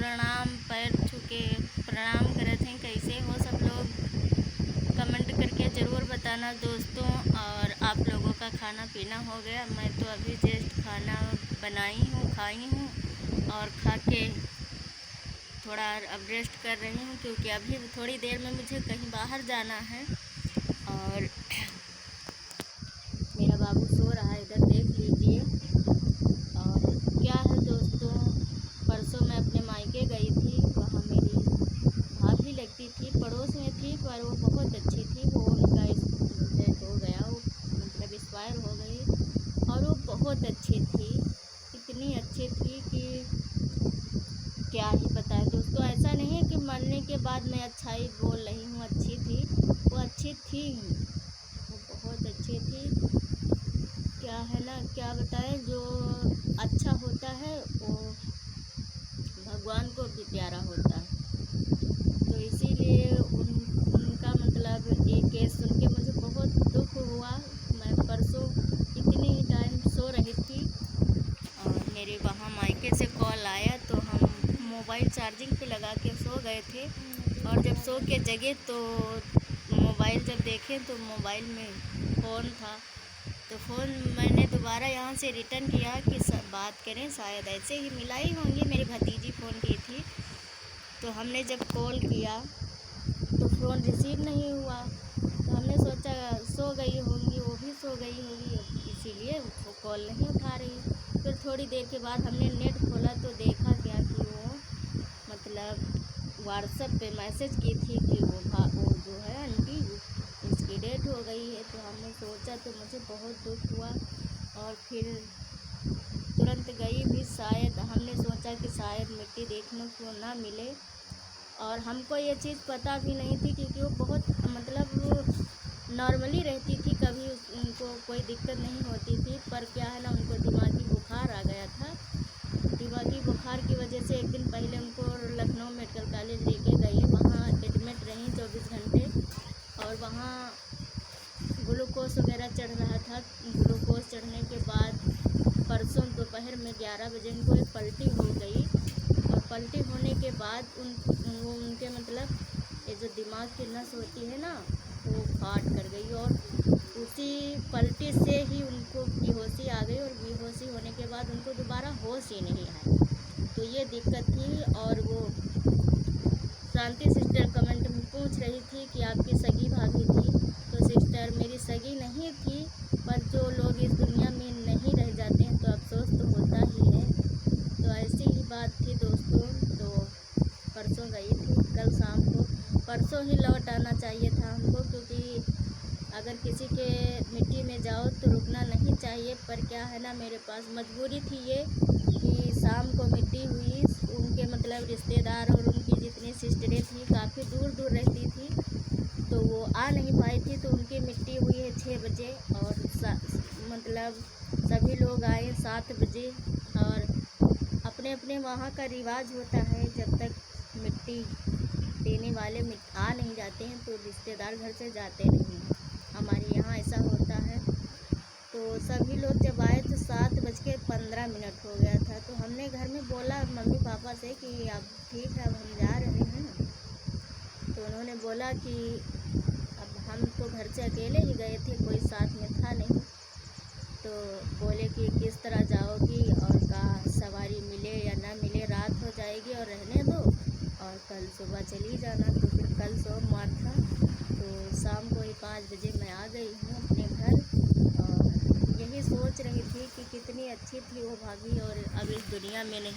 प्रणाम, पैर छू के प्रणाम करत हैं। कैसे हो सब लोग? कमेंट करके ज़रूर बताना दोस्तों। और आप लोगों का खाना पीना हो गया? मैं तो अभी जस्ट खाना बनाई हूँ, खाई हूँ और खा के थोड़ा अब रेस्ट कर रही हूँ, क्योंकि अभी थोड़ी देर में मुझे कहीं बाहर जाना है। और मेरा बाबू सो रहा है, इधर देख लीजिए। और क्या है दोस्तों, परसों मैं अपने मायके गई थी। वहाँ मेरी भाभी लगती थी, पड़ोस में थी, पर वो बहुत अच्छी थी। वो उनका डेथ हो गया, वो मतलब एक्सपायर हो गई। और वो बहुत अच्छी थी, इतनी अच्छी थी कि क्या ही बताएं दोस्तों। ऐसा नहीं है कि मरने के बाद मैं अच्छाई बोल रही हूँ, अच्छी थी, वो अच्छी थी, वो बहुत अच्छी थी। क्या है ना, क्या बताएं, जो अच्छा होता है वो भगवान को भी प्यारा होता है। तो इसीलिए उनका मतलब एक केस सुन के मुझे बहुत दुख हुआ। मैं परसों इतनी ही टाइम सो रही थी और मेरे वहाँ मायके से कॉल आया, तो हम मोबाइल चार्जिंग पे लगा के सो गए थे। और जब सो के जगे तो मोबाइल जब देखे तो मोबाइल में फ़ोन था। तो फ़ोन मैंने दोबारा यहाँ से रिटर्न किया कि सब बात करें, शायद ऐसे ही मिलाई होंगी। मेरी भतीजी फ़ोन की थी, तो हमने जब कॉल किया तो फ़ोन रिसीव नहीं हुआ। तो हमने सोचा सो गई होंगी, वो भी सो गई होगी, इसीलिए वो कॉल नहीं उठा रही। फिर थोड़ी देर के बाद हमने नेट खोला तो देखा क्या कि वो मतलब व्हाट्सएप पे मैसेज की थी कि वो जो है आंटी, उसकी डेथ हो गई है। तो हमने सोचा, तो मुझे बहुत दुख हुआ। और फिर तुरंत गई भी, शायद हमने सोचा कि शायद मिट्टी देखने को ना मिले। और हमको ये चीज़ पता भी नहीं थी, क्योंकि वो बहुत मतलब नॉर्मली रहती थी, कभी उनको कोई दिक्कत नहीं होती थी। पर क्या है ना, उनको दिमागी बुखार आ गया था। दिमागी बुखार की वजह से एक दिन पहले उनको लखनऊ मेडिकल कॉलेज लेके गई, वहाँ एडमिट रहीं 24 घंटे। और वहाँ ग्लूकोज वगैरह चढ़ रहा था। ग्लूकोज चढ़ने के बाद परसों दोपहर में 11 बजे उनको एक पलटी हो गई। और पलटी होने के बाद उनके मतलब ये जो दिमाग की नस होती है ना, वो फाट कर गई। और उसी पलटी से ही उनको बेहोशी आ गई। और बेहोशी होने के बाद उनको दोबारा होश ही नहीं आया। तो ये दिक्कत थी। और वो शांति सिस्टर कमेंट में पूछ रही थी कि आपकी सगी भाभी थी। तो सिस्टर मेरी सगी नहीं थी, पर जो लोग इस दुनिया में नहीं रह जाते हैं तो अफसोस तो होता ही है। तो ऐसी ही बात थी दोस्तों। तो परसों गई थी, कल शाम को। परसों ही लौट आना चाहिए था हमको, क्योंकि अगर किसी के मिट्टी में जाओ तो रुकना नहीं चाहिए। पर क्या है ना, मेरे पास मजबूरी थी ये कि शाम को मिट्टी हुई। उनके मतलब रिश्तेदार और उनकी जितनी सिस्टरें थी काफ़ी दूर दूर रहती थी, तो वो आ नहीं पाई थी। तो उनकी मिट्टी हुई है 6 बजे। और मतलब सभी लोग आए 7 बजे। और अपने अपने वहाँ का रिवाज होता है, जब तक मिट्टी देने वाले आ नहीं जाते हैं तो रिश्तेदार घर से जाते नहीं हैं। हमारे यहाँ ऐसा होता है। तो सभी लोग जब आए तो 7:15 हो गया था। तो हमने घर में बोला मम्मी पापा से कि अब ठीक है, अब हम जा रहे हैं। तो उन्होंने बोला कि अब हम तो घर से अकेले ही गए थे, कोई साथ में था नहीं। तो बोले कि किस तरह जाओगी, और कहा सवारी मिले या ना मिले, रात हो जाएगी और रहने दो, और कल सुबह चली जाना। तो फिर कल सोमवार था, तो शाम को ही 5 बजे मैं आ गई हूँ अपने घर। और यही सोच रही थी कि कितनी अच्छी थी वो भाभी, और अब इस दुनिया में नहीं।